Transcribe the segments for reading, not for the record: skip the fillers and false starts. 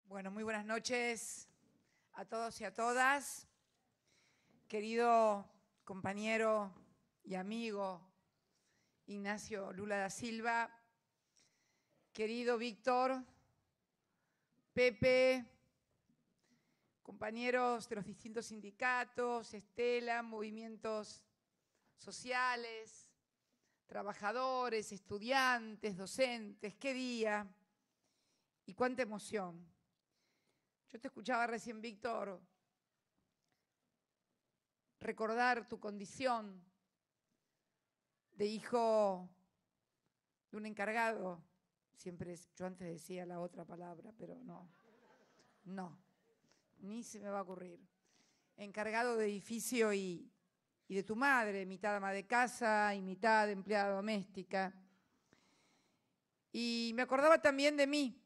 Bueno, muy buenas noches a todos y a todas. Querido compañero y amigo Ignacio Lula da Silva, querido Víctor, Pepe, compañeros de los distintos sindicatos, Estela, movimientos sociales, trabajadores, estudiantes, docentes, qué día y cuánta emoción. Yo te escuchaba recién, Víctor, recordar tu condición de hijo de un encargado. Yo antes decía la otra palabra, pero no, ni se me va a ocurrir. Encargado de edificio y de tu madre, mitad ama de casa y mitad empleada doméstica. Y me acordaba también de mí,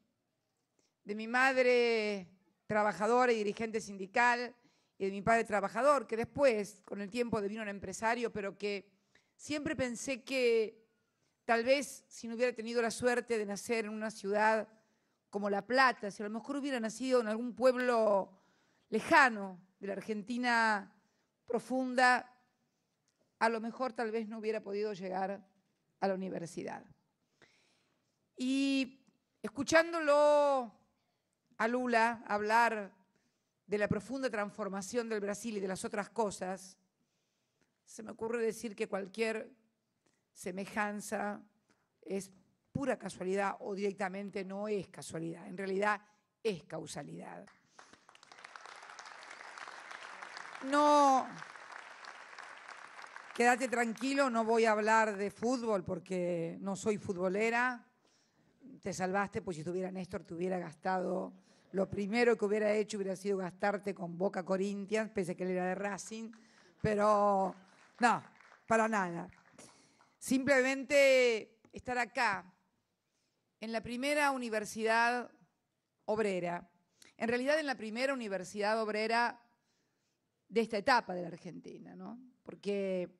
de mi madre trabajadora y dirigente sindical, y de mi padre trabajador, que después, con el tiempo, devino un empresario, pero que siempre pensé que tal vez si no hubiera tenido la suerte de nacer en una ciudad como La Plata, si a lo mejor hubiera nacido en algún pueblo lejano de la Argentina profunda, a lo mejor tal vez no hubiera podido llegar a la universidad. Y escuchándolo a Lula hablar de la profunda transformación del Brasil y de las otras cosas, se me ocurre decir que cualquier semejanza es pura casualidad o directamente no es casualidad, en realidad es causalidad. No, quédate tranquilo, no voy a hablar de fútbol porque no soy futbolera. Te salvaste, pues si estuviera Néstor te hubiera gastado. Lo primero que hubiera hecho hubiera sido gastarte con Boca Corinthians, pese a que él era de Racing, pero no, para nada. Simplemente estar acá, en la primera universidad obrera, en realidad en la primera universidad obrera de esta etapa de la Argentina, ¿no? Porque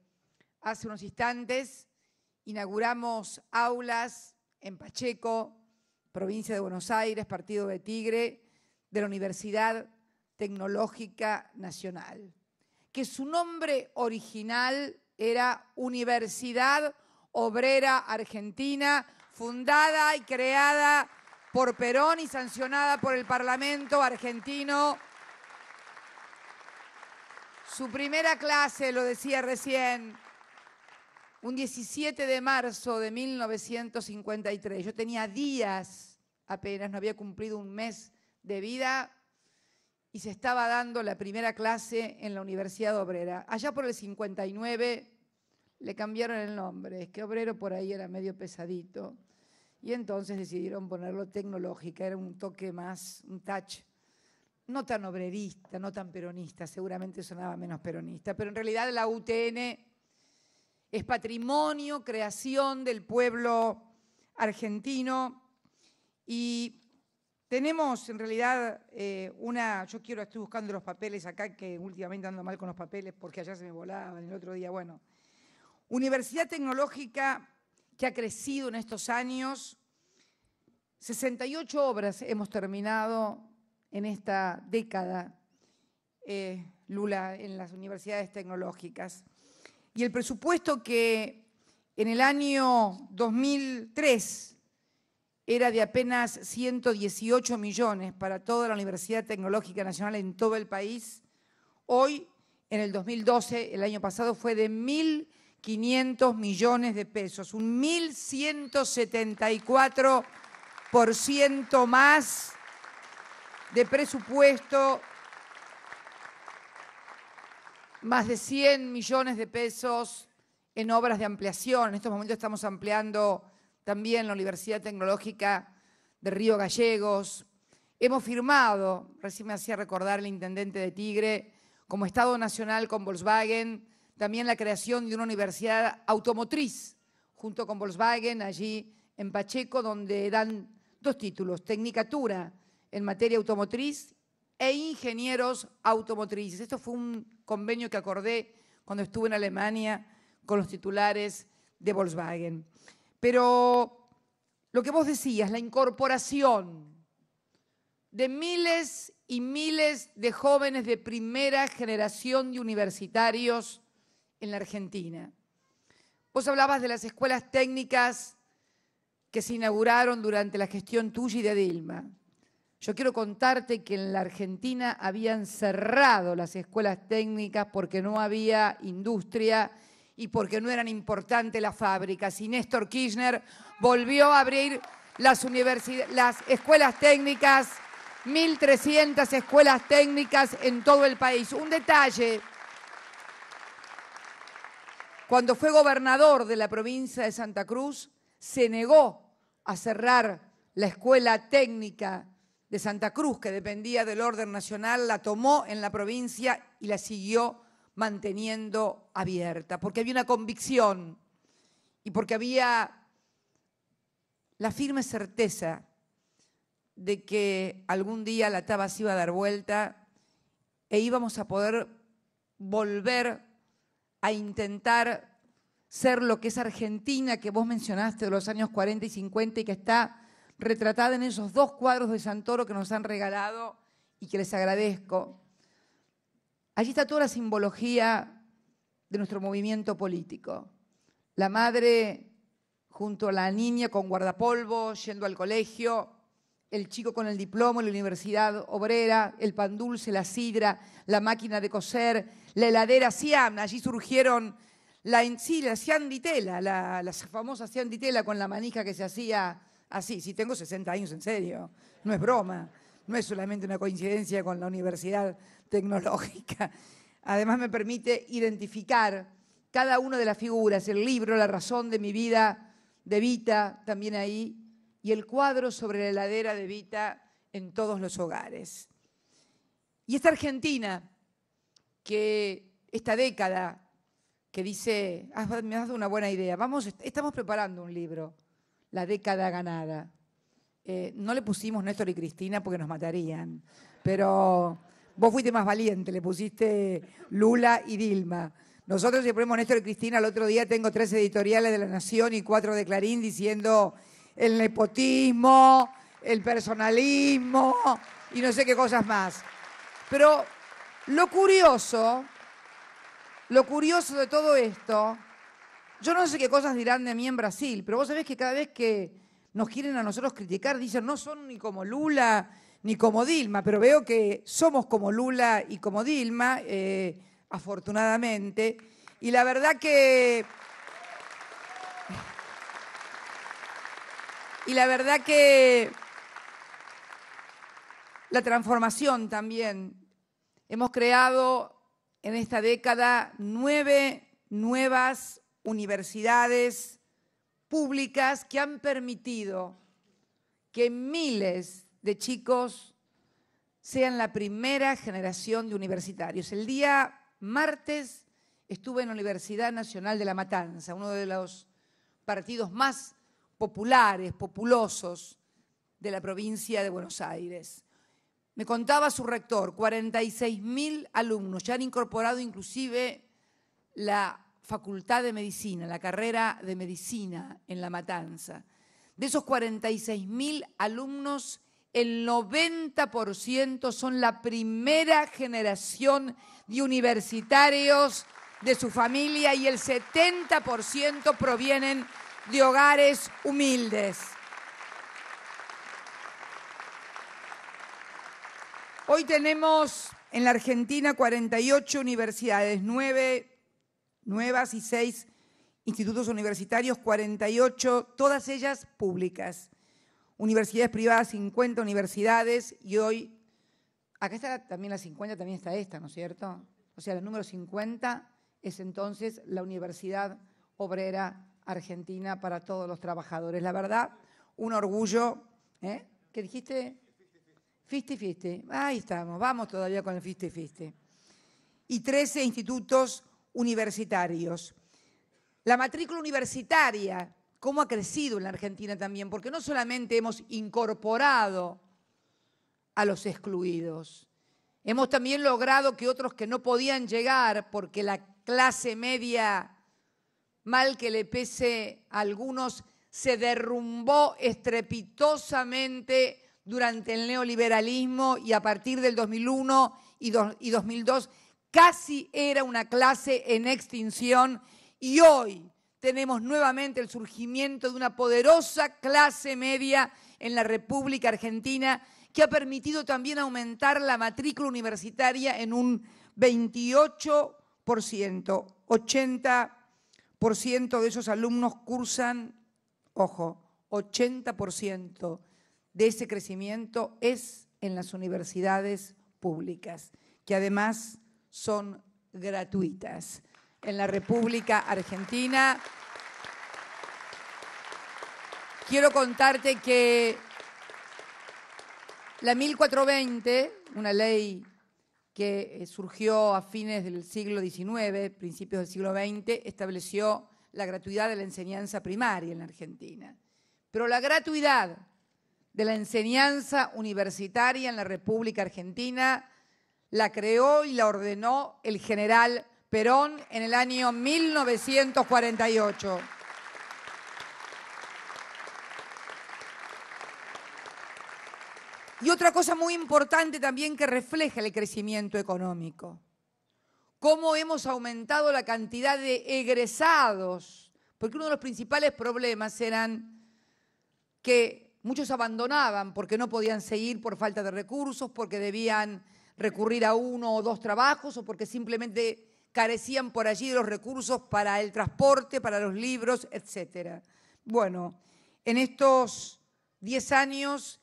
hace unos instantes inauguramos aulas en Pacheco, provincia de Buenos Aires, partido de Tigre, de la Universidad Tecnológica Nacional, que su nombre original era Universidad Obrera Argentina, fundada y creada por Perón y sancionada por el Parlamento argentino. Su primera clase, lo decía recién, un 17 de marzo de 1953. Yo tenía días apenas, no había cumplido un mes de vida y se estaba dando la primera clase en la Universidad Obrera. Allá por el 59 le cambiaron el nombre, es que obrero por ahí era medio pesadito y entonces decidieron ponerlo tecnológica, era un toque más, un touch, no tan obrerista, no tan peronista, seguramente sonaba menos peronista, pero en realidad la UTN es patrimonio, creación del pueblo argentino y tenemos en realidad estoy buscando los papeles acá, que últimamente ando mal con los papeles porque allá se me volaban, el otro día, bueno. Universidad Tecnológica que ha crecido en estos años, 68 obras hemos terminado en esta década, Lula, en las universidades tecnológicas. Y el presupuesto que en el año 2003 era de apenas 118 millones para toda la Universidad Tecnológica Nacional en todo el país, hoy, en el 2012, el año pasado, fue de 1.500 millones de pesos, un 1.174% más de presupuesto, más de 100 millones de pesos en obras de ampliación. En estos momentos estamos ampliando también la Universidad Tecnológica de Río Gallegos. Hemos firmado, recién me hacía recordar el intendente de Tigre, como Estado Nacional con Volkswagen, también la creación de una universidad automotriz, junto con Volkswagen, allí en Pacheco, donde dan 2 títulos, Tecnicatura en materia automotriz e ingenieros automotrices. Esto fue un convenio que acordé cuando estuve en Alemania con los titulares de Volkswagen. Pero lo que vos decías, la incorporación de miles y miles de jóvenes de primera generación de universitarios en la Argentina. Vos hablabas de las escuelas técnicas que se inauguraron durante la gestión tuya y de Dilma. Yo quiero contarte que en la Argentina habían cerrado las escuelas técnicas porque no había industria y porque no eran importantes las fábricas. Y Néstor Kirchner volvió a abrir las escuelas técnicas, 1.300 escuelas técnicas en todo el país. Un detalle, cuando fue gobernador de la provincia de Santa Cruz, se negó a cerrar la escuela técnica de Santa Cruz, que dependía del orden nacional, la tomó en la provincia y la siguió manteniendo abierta, porque había una convicción y porque había la firme certeza de que algún día la taba se iba a dar vuelta e íbamos a poder volver a intentar ser lo que es Argentina, que vos mencionaste de los años 40 y 50 y que está retratada en esos 2 cuadros de Santoro que nos han regalado y que les agradezco. Allí está toda la simbología de nuestro movimiento político. La madre junto a la niña con guardapolvo, yendo al colegio, el chico con el diploma en la universidad obrera, el pan dulce, la sidra, la máquina de coser, la heladera Siam. Allí surgieron la Siam di Tela, la famosa Siam di Tela con la manija que se hacía así. Sí, tengo 60 años, en serio, no es broma, no es solamente una coincidencia con la Universidad Tecnológica. Además me permite identificar cada una de las figuras, el libro, La razón de mi vida, de Evita, también ahí, y el cuadro sobre la heladera de Evita en todos los hogares. Y esta Argentina, que esta década, que dice, me has dado una buena idea, estamos preparando un libro, La década ganada. No le pusimos Néstor y Cristina porque nos matarían, pero vos fuiste más valiente, le pusiste Lula y Dilma. Nosotros le ponemos Néstor y Cristina, el otro día tengo 3 editoriales de La Nación y 4 de Clarín diciendo el nepotismo, el personalismo y no sé qué cosas más. Pero lo curioso de todo esto, yo no sé qué cosas dirán de mí en Brasil, pero vos sabés que cada vez que nos quieren a nosotros criticar, dicen no son ni como Lula ni como Dilma, pero veo que somos como Lula y como Dilma, afortunadamente, y la verdad que la transformación también. Hemos creado en esta década 9 nuevas universidades públicas que han permitido que miles de chicos sean la primera generación de universitarios. El día martes estuve en la Universidad Nacional de La Matanza, uno de los partidos más populares, populosos de la provincia de Buenos Aires. Me contaba su rector, 46.000 alumnos, ya han incorporado inclusive la Facultad de Medicina, la carrera de Medicina en La Matanza. De esos 46.000 alumnos, el 90% son la primera generación de universitarios de su familia y el 70% provienen de hogares humildes. Hoy tenemos en la Argentina 48 universidades, 9 nuevas y 6 institutos universitarios, 48, todas ellas públicas. Universidades privadas, 50 universidades y hoy, acá está también la 50, también está esta, ¿no es cierto? O sea, el número 50 es entonces la Universidad Obrera Argentina para todos los trabajadores. La verdad, un orgullo. ¿Qué dijiste? 50-50. Ahí estamos, vamos todavía con el 50-50. Y 13 institutos universitarios. La matrícula universitaria, ¿cómo ha crecido en la Argentina también? Porque no solamente hemos incorporado a los excluidos, hemos también logrado que otros que no podían llegar porque la clase media, mal que le pese a algunos, se derrumbó estrepitosamente durante el neoliberalismo y a partir del 2001 y 2002 casi era una clase en extinción y hoy tenemos nuevamente el surgimiento de una poderosa clase media en la República Argentina que ha permitido también aumentar la matrícula universitaria en un 28%. 80% de esos alumnos cursan, ojo, 80% de ese crecimiento es en las universidades públicas, que además son gratuitas. En la República Argentina, quiero contarte que la 1420, una ley que surgió a fines del siglo XIX, principios del siglo XX, estableció la gratuidad de la enseñanza primaria en la Argentina. Pero la gratuidad de la enseñanza universitaria en la República Argentina la creó y la ordenó el general Perón en el año 1948. Y otra cosa muy importante también que refleja el crecimiento económico. Cómo hemos aumentado la cantidad de egresados, porque uno de los principales problemas eran que muchos abandonaban porque no podían seguir por falta de recursos, porque debían recurrir a uno o dos trabajos o porque simplemente carecían por allí de los recursos para el transporte, para los libros, etc. Bueno, en estos 10 años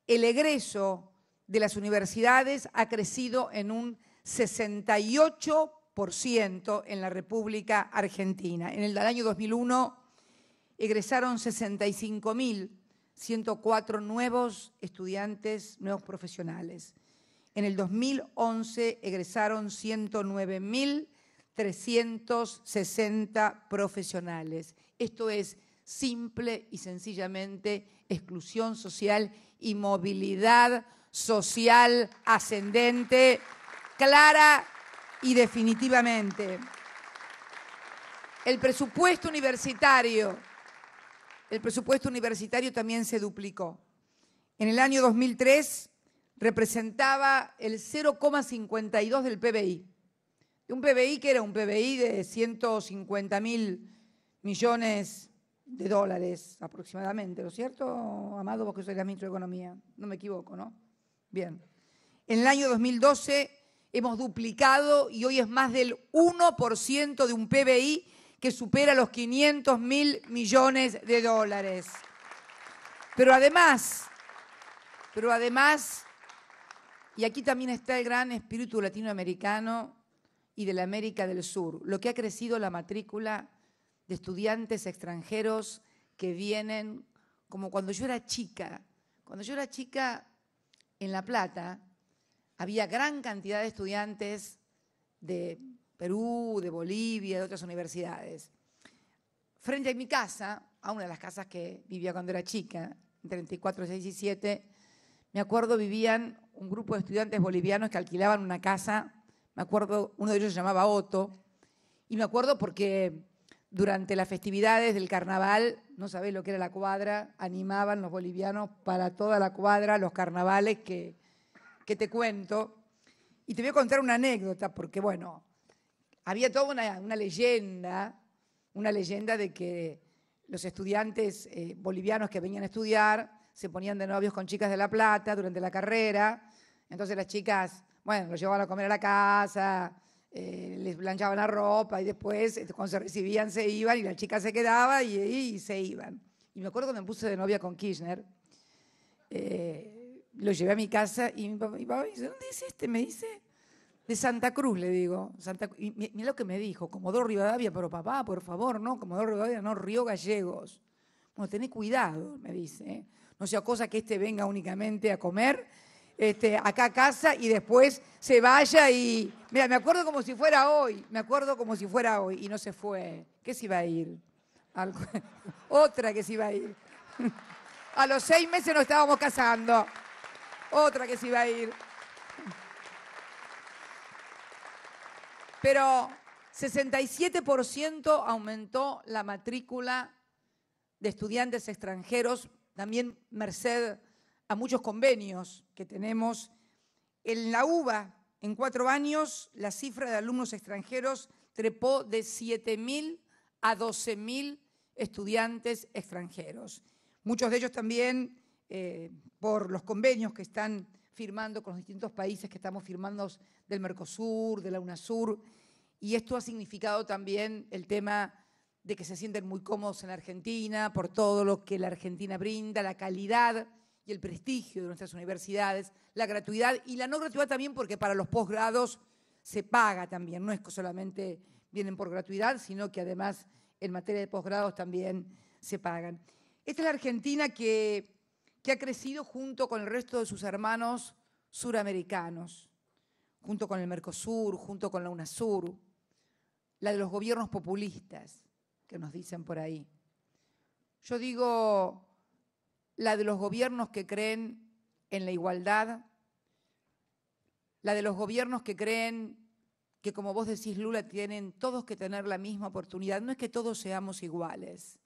el egreso de las universidades ha crecido en un 68% en la República Argentina. En el año 2001 egresaron 65.104 nuevos estudiantes, nuevos profesionales. En el 2011 egresaron 109.360 profesionales. Esto es simple y sencillamente exclusión social y movilidad social ascendente, clara y definitivamente. El presupuesto universitario también se duplicó. En el año 2003 representaba el 0,52 del PBI. Un PBI que era un PBI de 150.000 millones de dólares aproximadamente, ¿no es cierto, Amado? Vos que sois la ministra de Economía, no me equivoco, ¿no? Bien. En el año 2012 hemos duplicado y hoy es más del 1% de un PBI que supera los 500.000 millones de dólares. Pero además, y aquí también está el gran espíritu latinoamericano y de la América del Sur, lo que ha crecido la matrícula de estudiantes extranjeros que vienen, como cuando yo era chica. Cuando yo era chica en La Plata, había gran cantidad de estudiantes de Perú, de Bolivia, de otras universidades. Frente a mi casa, a una de las casas que vivía cuando era chica, en 34, 6 y 7, me acuerdo vivían un grupo de estudiantes bolivianos que alquilaban una casa. Me acuerdo, uno de ellos se llamaba Otto, y me acuerdo porque durante las festividades del carnaval, no sabés lo que era la cuadra, animaban los bolivianos para toda la cuadra los carnavales que te cuento. Y te voy a contar una anécdota, porque bueno, había toda una leyenda de que los estudiantes bolivianos que venían a estudiar se ponían de novios con chicas de La Plata durante la carrera. Entonces las chicas, bueno, los llevaban a comer a la casa, les planchaban la ropa y después, cuando se recibían, se iban y la chica se quedaba y se iban. Y me acuerdo que me puse de novia con Kirchner, lo llevé a mi casa y mi papá me dice, ¿dónde es este? Me dice, de Santa Cruz, le digo. Y mira lo que me dijo, Comodoro Rivadavia, pero papá, por favor, no, Comodoro Rivadavia, no, Río Gallegos. Bueno, tené cuidado, me dice, no sea cosa que este venga únicamente a comer acá a casa y después se vaya y... Mira, me acuerdo como si fuera hoy, y no se fue. ¿Qué se iba a ir? Otra que se iba a ir. A los 6 meses nos estábamos casando. Otra que se iba a ir. Pero 67% aumentó la matrícula de estudiantes extranjeros, también merced a muchos convenios que tenemos. En la UBA, en 4 años, la cifra de alumnos extranjeros trepó de 7.000 a 12.000 estudiantes extranjeros. Muchos de ellos también por los convenios que están firmando con los distintos países que estamos firmando del Mercosur, de la UNASUR, y esto ha significado también el tema de que se sienten muy cómodos en la Argentina por todo lo que la Argentina brinda, la calidad y el prestigio de nuestras universidades, la gratuidad y la no gratuidad también, porque para los posgrados se paga también, no es que solamente vienen por gratuidad, sino que además en materia de posgrados también se pagan. Esta es la Argentina que ha crecido junto con el resto de sus hermanos suramericanos, junto con el Mercosur, junto con la UNASUR, la de los gobiernos populistas, que nos dicen por ahí. Yo digo la de los gobiernos que creen en la igualdad, la de los gobiernos que creen que, como vos decís, Lula, tienen todos que tener la misma oportunidad. No es que todos seamos iguales,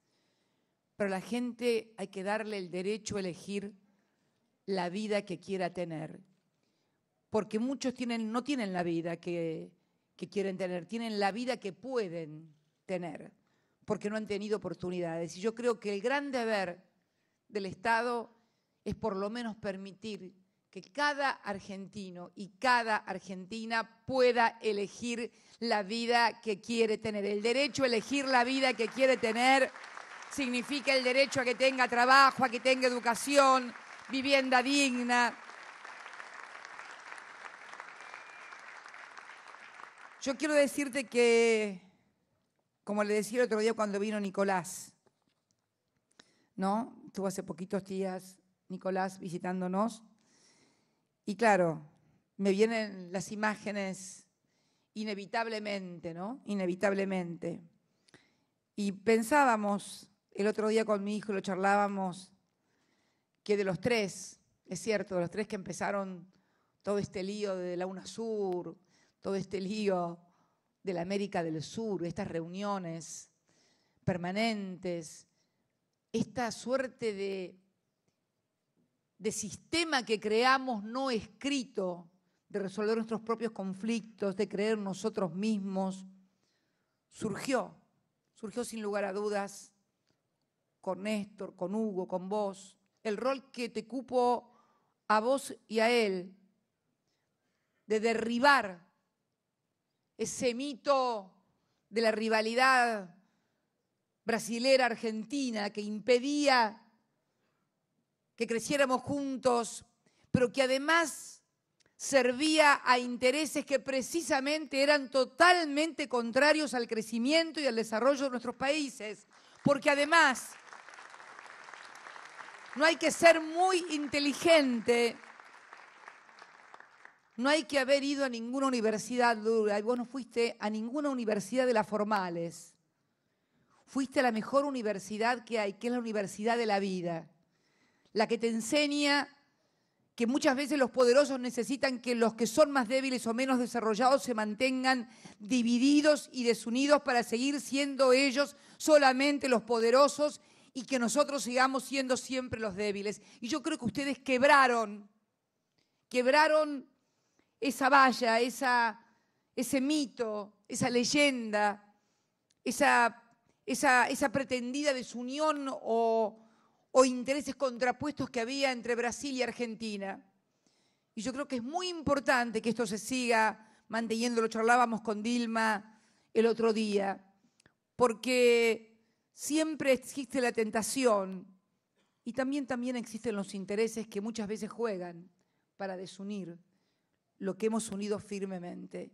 pero a la gente hay que darle el derecho a elegir la vida que quiera tener. Porque muchos no tienen la vida que quieren tener, tienen la vida que pueden tener, porque no han tenido oportunidades. Y yo creo que el gran deber del Estado es por lo menos permitir que cada argentino y cada argentina pueda elegir la vida que quiere tener. El derecho a elegir la vida que quiere tener significa el derecho a que tenga trabajo, a que tenga educación, vivienda digna. Yo quiero decirte que, como le decía el otro día cuando vino Nicolás, ¿no? Estuvo hace poquitos días Nicolás visitándonos. Y claro, me vienen las imágenes inevitablemente, ¿no? Inevitablemente. Y pensábamos, el otro día con mi hijo lo charlábamos, que de los 3, es cierto, de los 3 que empezaron todo este lío de la UNASUR, todo este lío de la América del Sur, estas reuniones permanentes, esta suerte de sistema que creamos no escrito, de resolver nuestros propios conflictos, de creer nosotros mismos, surgió sin lugar a dudas con Néstor, con Hugo, con vos, el rol que te cupo a vos y a él, de derribar ese mito de la rivalidad brasilera-argentina que impedía que creciéramos juntos, pero que además servía a intereses que precisamente eran totalmente contrarios al crecimiento y al desarrollo de nuestros países. Porque además no hay que ser muy inteligente, no hay que haber ido a ninguna universidad, Lula, y vos no fuiste a ninguna universidad de las formales. Fuiste a la mejor universidad que hay, que es la Universidad de la Vida. La que te enseña que muchas veces los poderosos necesitan que los que son más débiles o menos desarrollados se mantengan divididos y desunidos para seguir siendo ellos solamente los poderosos y que nosotros sigamos siendo siempre los débiles. Y yo creo que ustedes quebraron esa valla, ese mito, esa leyenda, esa pretendida desunión o intereses contrapuestos que había entre Brasil y Argentina. Y yo creo que es muy importante que esto se siga manteniendo, lo charlábamos con Dilma el otro día, porque siempre existe la tentación y también existen los intereses que muchas veces juegan para desunir lo que hemos unido firmemente.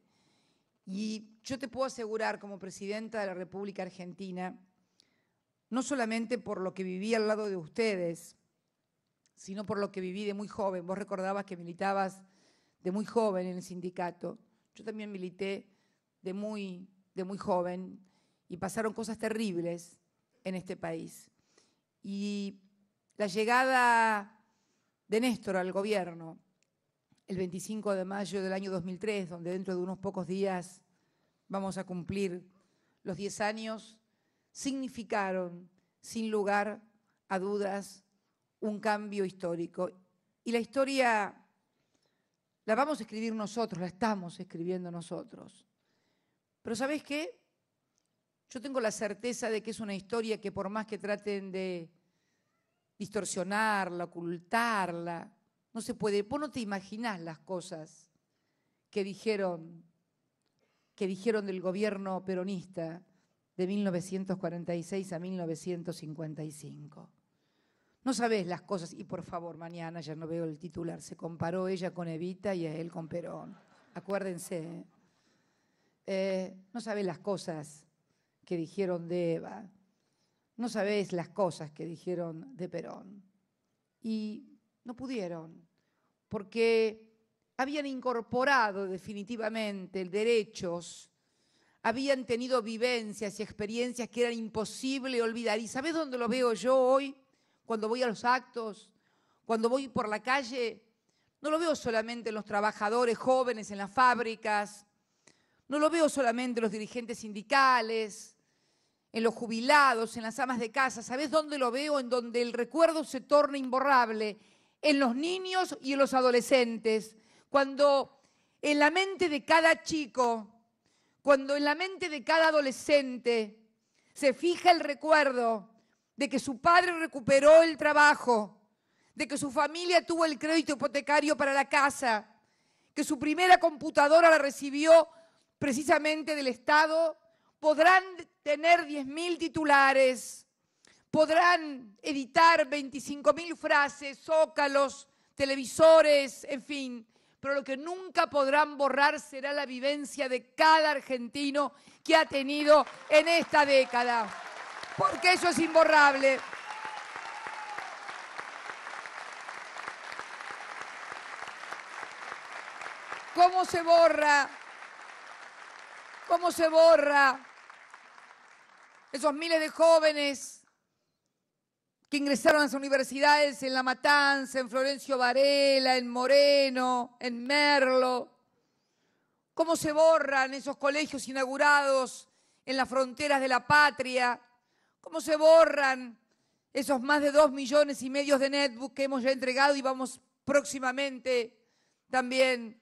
Y yo te puedo asegurar, como presidenta de la República Argentina, no solamente por lo que viví al lado de ustedes, sino por lo que viví de muy joven. Vos recordabas que militabas de muy joven en el sindicato. Yo también milité de muy joven y pasaron cosas terribles en este país. Y la llegada de Néstor al gobierno, el 25 de mayo del año 2003, donde dentro de unos pocos días vamos a cumplir los 10 años, significaron, sin lugar a dudas, un cambio histórico. Y la historia la vamos a escribir nosotros, la estamos escribiendo nosotros. Pero ¿sabés qué? Yo tengo la certeza de que es una historia que por más que traten de distorsionarla, ocultarla, no se puede. Vos no te imaginás las cosas que dijeron del gobierno peronista de 1946 a 1955. No sabés las cosas, y por favor, mañana, ya no veo el titular, se comparó ella con Evita y a él con Perón. Acuérdense, no sabés las cosas que dijeron de Eva, no sabés las cosas que dijeron de Perón. Y no pudieron, porque habían incorporado definitivamente derechos, habían tenido vivencias y experiencias que eran imposible olvidar. ¿Y sabés dónde lo veo yo hoy? Cuando voy a los actos, cuando voy por la calle, no lo veo solamente en los trabajadores jóvenes en las fábricas, no lo veo solamente en los dirigentes sindicales, en los jubilados, en las amas de casa. ¿Sabés dónde lo veo? En donde el recuerdo se torna imborrable, en los niños y en los adolescentes. Cuando en la mente de cada chico, cuando en la mente de cada adolescente se fija el recuerdo de que su padre recuperó el trabajo, de que su familia tuvo el crédito hipotecario para la casa, que su primera computadora la recibió precisamente del Estado, podrán tener 10.000 titulares, podrán editar 25.000 frases, zócalos, televisores, en fin, pero lo que nunca podrán borrar será la vivencia de cada argentino que ha tenido en esta década, porque eso es imborrable. ¿Cómo se borra? ¿Cómo se borra esos miles de jóvenes que ingresaron a las universidades en La Matanza, en Florencio Varela, en Moreno, en Merlo? ¿Cómo se borran esos colegios inaugurados en las fronteras de la patria? ¿Cómo se borran esos más de 2,5 millones de netbooks que hemos ya entregado y vamos próximamente también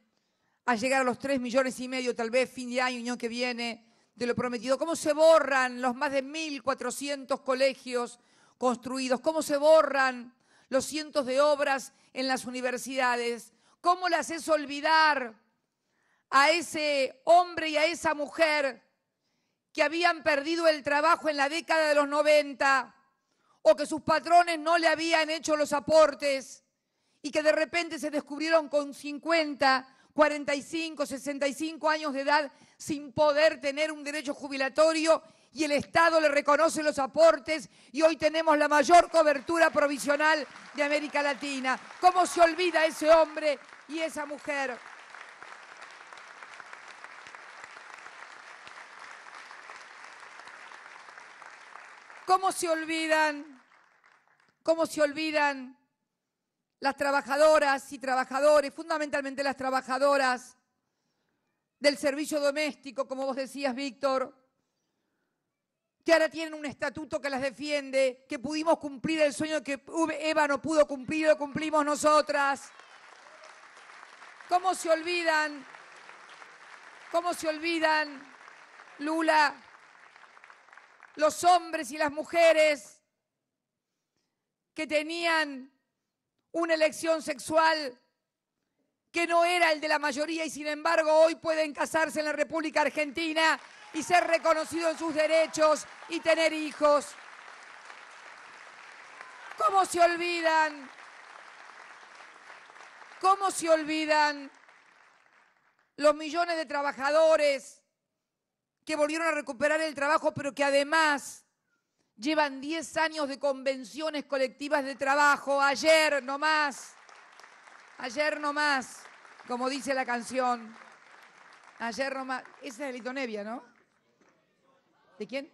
a llegar a los 3,5 millones, tal vez fin de año que viene, de lo prometido? ¿Cómo se borran los más de 1.400 colegios construidos? ¿Cómo se borran los cientos de obras en las universidades? ¿Cómo le haces olvidar a ese hombre y a esa mujer que habían perdido el trabajo en la década de los 90 o que sus patrones no le habían hecho los aportes y que de repente se descubrieron con 50, 45, 65 años de edad sin poder tener un derecho jubilatorio y el Estado le reconoce los aportes y hoy tenemos la mayor cobertura provisional de América Latina? ¿Cómo se olvida ese hombre y esa mujer? ¿Cómo se olvidan las trabajadoras y trabajadores, fundamentalmente las trabajadoras del servicio doméstico, como vos decías, Víctor, que ahora tienen un estatuto que las defiende, que pudimos cumplir el sueño que Eva no pudo cumplir, lo cumplimos nosotras? ¿Cómo se olvidan, Lula, los hombres y las mujeres que tenían una elección sexual que no era el de la mayoría y sin embargo hoy pueden casarse en la República Argentina y ser reconocidos en sus derechos y tener hijos? ¿Cómo se olvidan los millones de trabajadores que volvieron a recuperar el trabajo, pero que además llevan 10 años de convenciones colectivas de trabajo? Ayer nomás, como dice la canción, ayer nomás. Esa es de Lito Nevia, ¿no? ¿De quién?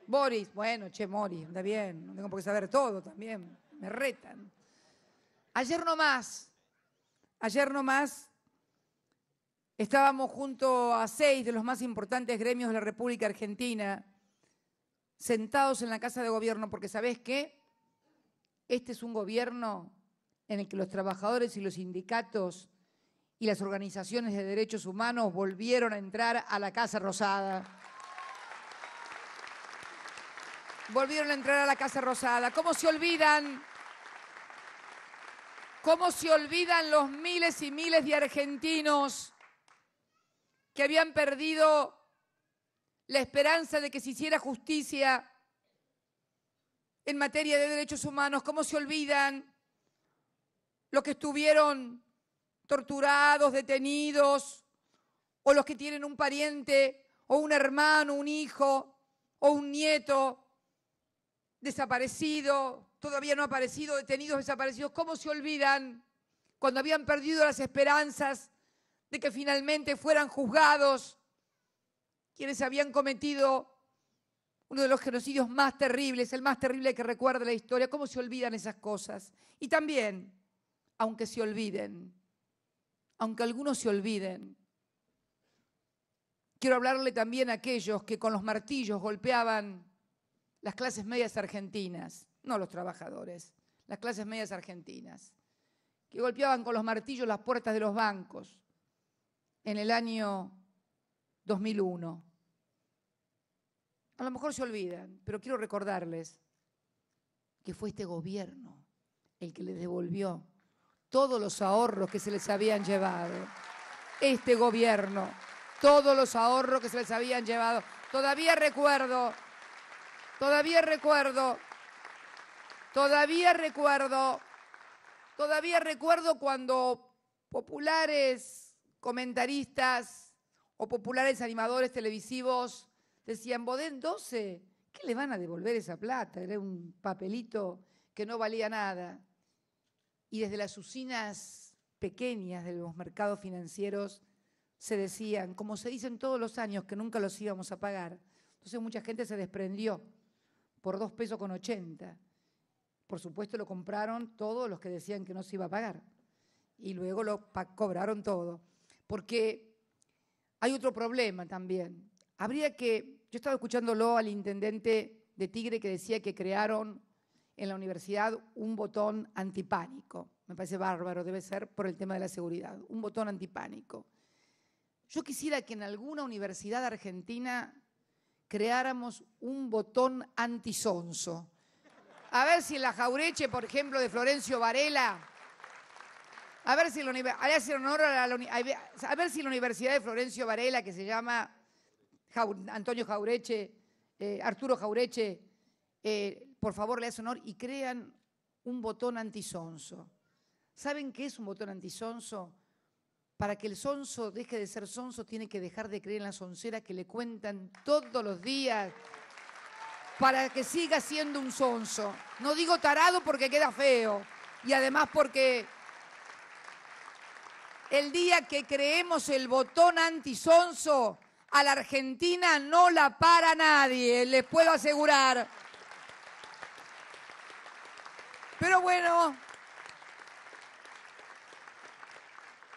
Boris. Bueno, Boris, anda bien, no tengo por qué saber todo también, me retan. Ayer nomás, estábamos junto a 6 de los más importantes gremios de la República Argentina, sentados en la Casa de Gobierno, porque ¿sabés qué? Este es un gobierno en el que los trabajadores y los sindicatos y las organizaciones de derechos humanos volvieron a entrar a la Casa Rosada. Volvieron a entrar a la Casa Rosada. ¿Cómo se olvidan? ¿Cómo se olvidan los miles y miles de argentinos que habían perdido la esperanza de que se hiciera justicia en materia de derechos humanos? ¿Cómo se olvidan los que estuvieron torturados, detenidos, o los que tienen un pariente, o un hermano, un hijo, o un nieto desaparecido, todavía no aparecido, detenidos, desaparecidos? ¿Cómo se olvidan cuando habían perdido las esperanzas de que finalmente fueran juzgados quienes habían cometido uno de los genocidios más terribles, el más terrible que recuerda la historia? ¿Cómo se olvidan esas cosas? Y también, aunque se olviden, aunque algunos se olviden, quiero hablarle también a aquellos que con los martillos golpeaban las clases medias argentinas, no los trabajadores, las clases medias argentinas, que golpeaban con los martillos las puertas de los bancos en el año 2001. A lo mejor se olvidan, pero quiero recordarles que fue este gobierno el que les devolvió todos los ahorros que se les habían llevado. Este gobierno, todos los ahorros que se les habían llevado. Todavía recuerdo cuando populares comentaristas o populares animadores televisivos decían: Bodén 12, ¿qué le van a devolver esa plata? Era un papelito que no valía nada. Y desde las usinas pequeñas de los mercados financieros se decían, como se dicen todos los años, que nunca los íbamos a pagar. Entonces mucha gente se desprendió por 2,80 pesos. Por supuesto lo compraron todos los que decían que no se iba a pagar. Y luego lo cobraron todo. Porque hay otro problema también. Yo estaba escuchándolo al intendente de Tigre que decía que crearon en la universidad un botón antipánico. Me parece bárbaro, debe ser por el tema de la seguridad. Un botón antipánico. Yo quisiera que en alguna universidad argentina creáramos un botón antisonso. A ver si en la Jaureche, por ejemplo, de Florencio Varela, a ver si en la Universidad de Florencio Varela, que se llama Antonio Jaureche, Arturo Jaureche, por favor le hace honor y crean un botón antisonso. ¿Saben qué es un botón antisonso? Para que el sonso deje de ser sonso, tiene que dejar de creer en la soncera que le cuentan todos los días para que siga siendo un sonso. No digo tarado porque queda feo, y además porque el día que creemos el botón antisonso, a la Argentina no la para nadie, les puedo asegurar. Pero bueno,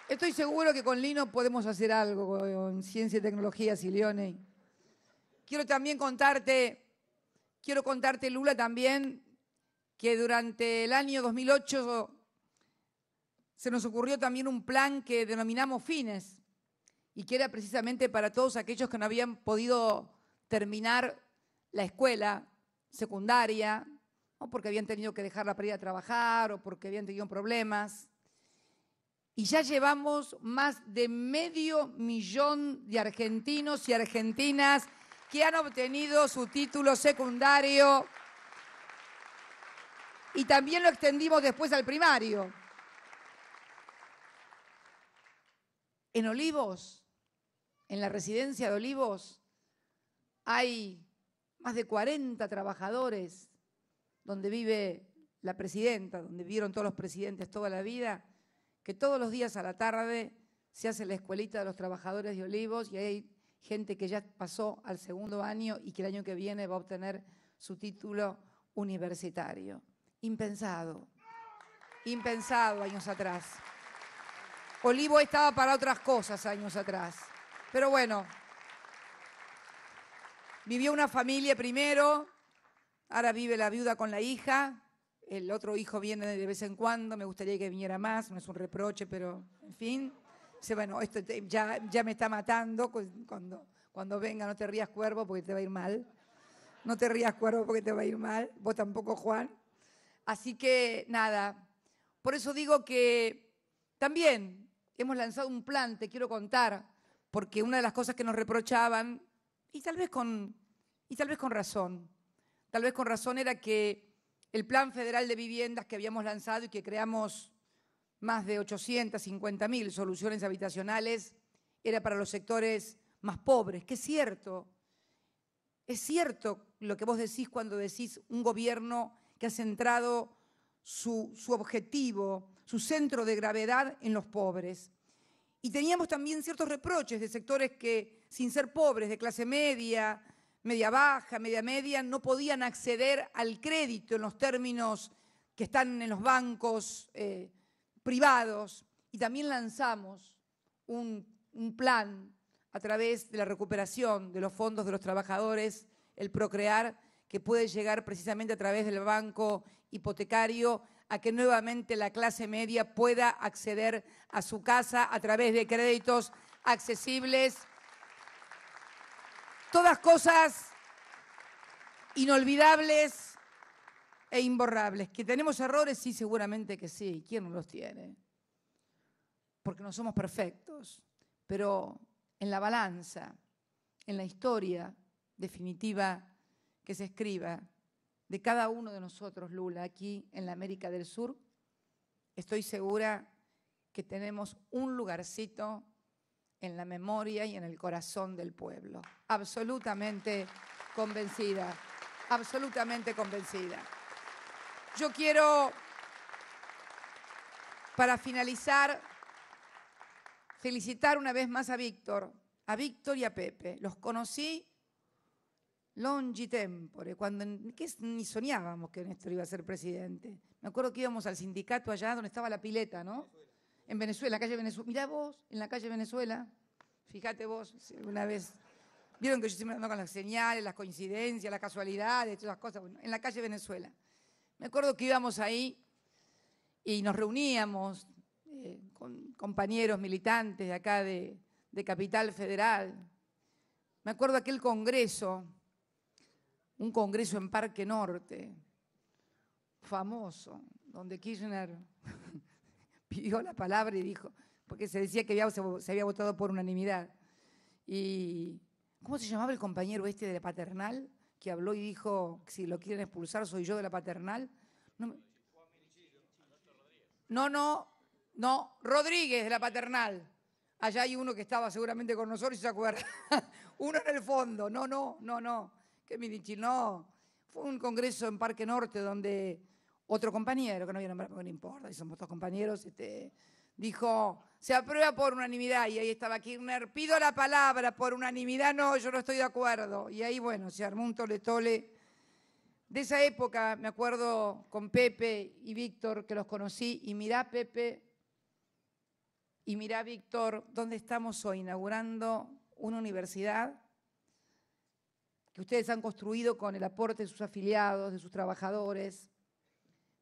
estoy seguro que con Lino podemos hacer algo, con Ciencia y Tecnología, Silione. Quiero contarte, Lula, también, que durante el año 2008 se nos ocurrió también un plan que denominamos Fines, y que era precisamente para todos aquellos que no habían podido terminar la escuela secundaria, o porque habían tenido que dejarla para ir a trabajar, o porque habían tenido problemas. Y ya llevamos más de 500.000 de argentinos y argentinas que han obtenido su título secundario, y también lo extendimos después al primario. En Olivos, en la residencia de Olivos, hay más de 40 trabajadores donde vive la presidenta, donde vivieron todos los presidentes toda la vida, que todos los días a la tarde se hace la escuelita de los trabajadores de Olivos, y hay gente que ya pasó al segundo año y que el año que viene va a obtener su título universitario. Impensado años atrás. Olivo estaba para otras cosas años atrás. Pero bueno, vivió una familia primero, ahora vive la viuda con la hija, el otro hijo viene de vez en cuando, me gustaría que viniera más, no es un reproche, pero en fin. Dice, bueno, esto ya me está matando, cuando venga no te rías, Cuervo, porque te va a ir mal. No te rías, Cuervo, porque te va a ir mal, vos tampoco, Juan. Así que nada, por eso digo que también hemos lanzado un plan, te quiero contar, porque una de las cosas que nos reprochaban, y tal vez con razón, era que el Plan Federal de Viviendas que habíamos lanzado y que creamos más de 850.000 soluciones habitacionales era para los sectores más pobres, que es cierto lo que vos decís cuando decís un gobierno que ha centrado su objetivo, su centro de gravedad en los pobres. Y teníamos también ciertos reproches de sectores que, sin ser pobres, de clase media, media baja, media, no podían acceder al crédito en los términos que están en los bancos privados. Y también lanzamos un plan a través de la recuperación de los fondos de los trabajadores, el Procrear, que puede llegar precisamente a través del banco hipotecario a que nuevamente la clase media pueda acceder a su casa a través de créditos accesibles. Todas cosas inolvidables e imborrables. ¿Que tenemos errores? Sí, seguramente que sí. ¿Quién no los tiene? Porque no somos perfectos. Pero en la balanza, en la historia definitiva que se escriba de cada uno de nosotros, Lula, aquí en la América del Sur, estoy segura que tenemos un lugarcito en la memoria y en el corazón del pueblo. Absolutamente convencida, absolutamente convencida. Yo quiero, para finalizar, felicitar una vez más a Víctor y a Pepe. Los conocí longi tempore, cuando ni soñábamos que Néstor iba a ser presidente. Me acuerdo que íbamos al sindicato allá donde estaba la pileta, ¿no? En Venezuela, en la calle Venezuela. Mirá vos, en la calle Venezuela. Fíjate vos, si alguna vez. Vieron que yo siempre ando con las señales, las coincidencias, las casualidades, todas las cosas. Bueno, en la calle Venezuela. Me acuerdo que íbamos ahí y nos reuníamos con compañeros militantes de acá de Capital Federal. Me acuerdo aquel congreso, un congreso en Parque Norte, famoso, donde Kirchner pidió la palabra y dijo, porque se decía que se había votado por unanimidad. Y ¿cómo se llamaba el compañero este de la Paternal? Que habló y dijo, si lo quieren expulsar soy yo de la Paternal. No, Rodríguez de la Paternal. Allá hay uno que estaba seguramente con nosotros y se acuerda. Uno en el fondo. No. ¿Qué me dice? No. Fue un congreso en Parque Norte donde otro compañero, que no voy a nombrar porque no importa, y somos dos compañeros, dijo, se aprueba por unanimidad. Y ahí estaba Kirchner, pido la palabra por unanimidad. No, yo no estoy de acuerdo. Y ahí, bueno, se armó un tole-tole. De esa época me acuerdo con Pepe y Víctor, que los conocí, y mirá, Pepe, y mirá, Víctor, ¿dónde estamos hoy? Inaugurando una universidad que ustedes han construido con el aporte de sus afiliados, de sus trabajadores,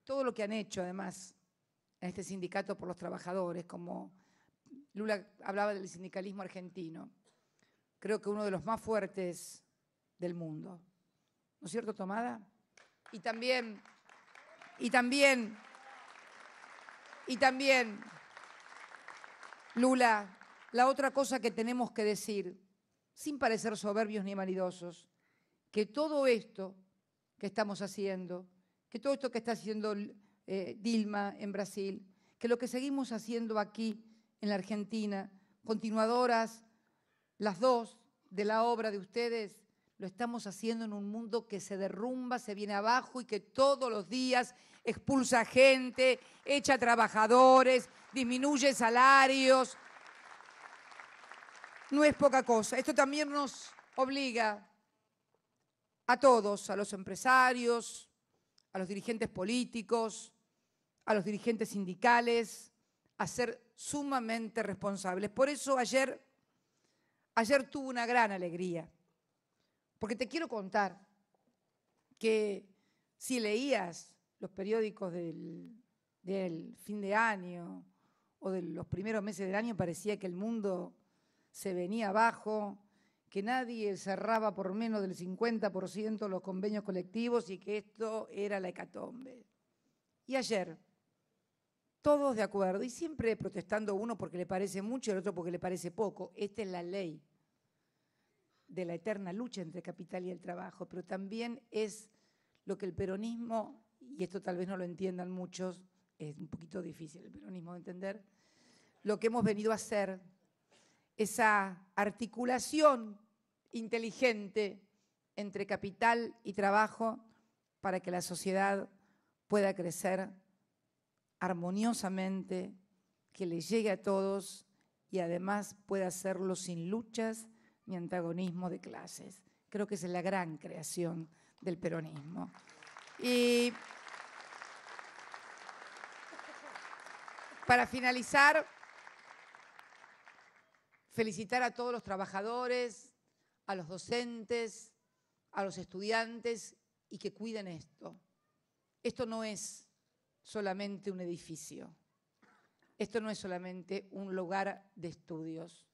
todo lo que han hecho, además, en este sindicato por los trabajadores, como Lula hablaba del sindicalismo argentino, creo que uno de los más fuertes del mundo. ¿No es cierto, Tomada? Y también, Lula, la otra cosa que tenemos que decir, sin parecer soberbios ni vanidosos, que todo esto que estamos haciendo, que todo esto que está haciendo Dilma en Brasil, que lo que seguimos haciendo aquí en la Argentina, continuadoras, las dos de la obra de ustedes, lo estamos haciendo en un mundo que se derrumba, se viene abajo y que todos los días expulsa gente, echa trabajadores, disminuye salarios. No es poca cosa. Esto también nos obliga a todos, a los empresarios, a los dirigentes políticos, a los dirigentes sindicales, a ser sumamente responsables. Por eso ayer tuve una gran alegría, porque te quiero contar que si leías los periódicos del fin de año o de los primeros meses del año parecía que el mundo se venía abajo, que nadie cerraba por menos del 50% los convenios colectivos y que esto era la hecatombe. Y ayer, todos de acuerdo, y siempre protestando uno porque le parece mucho y el otro porque le parece poco. Esta es la ley de la eterna lucha entre capital y el trabajo, pero también es lo que el peronismo, y esto tal vez no lo entiendan muchos, es un poquito difícil el peronismo de entender, lo que hemos venido a hacer, esa articulación inteligente entre capital y trabajo para que la sociedad pueda crecer armoniosamente, que le llegue a todos y además pueda hacerlo sin luchas ni antagonismo de clases. Creo que esa es la gran creación del peronismo. Y para finalizar, felicitar a todos los trabajadores, a los docentes, a los estudiantes y que cuiden esto. Esto no es solamente un edificio. Esto no es solamente un lugar de estudios.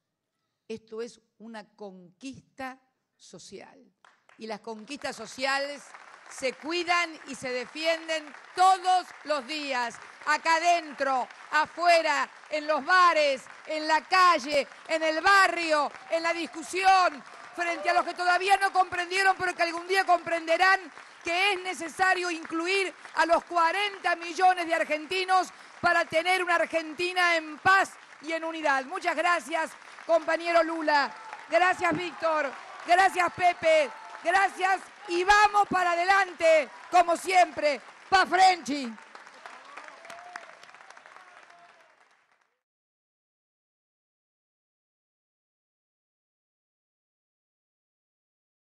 Esto es una conquista social. Y las conquistas sociales se cuidan y se defienden todos los días, acá adentro, afuera, en los bares, en la calle, en el barrio, en la discusión, frente a los que todavía no comprendieron, pero que algún día comprenderán que es necesario incluir a los 40 millones de argentinos para tener una Argentina en paz y en unidad. Muchas gracias, compañero Lula. Gracias, Víctor. Gracias, Pepe. Gracias y vamos para adelante, como siempre. Pa' Frenchy.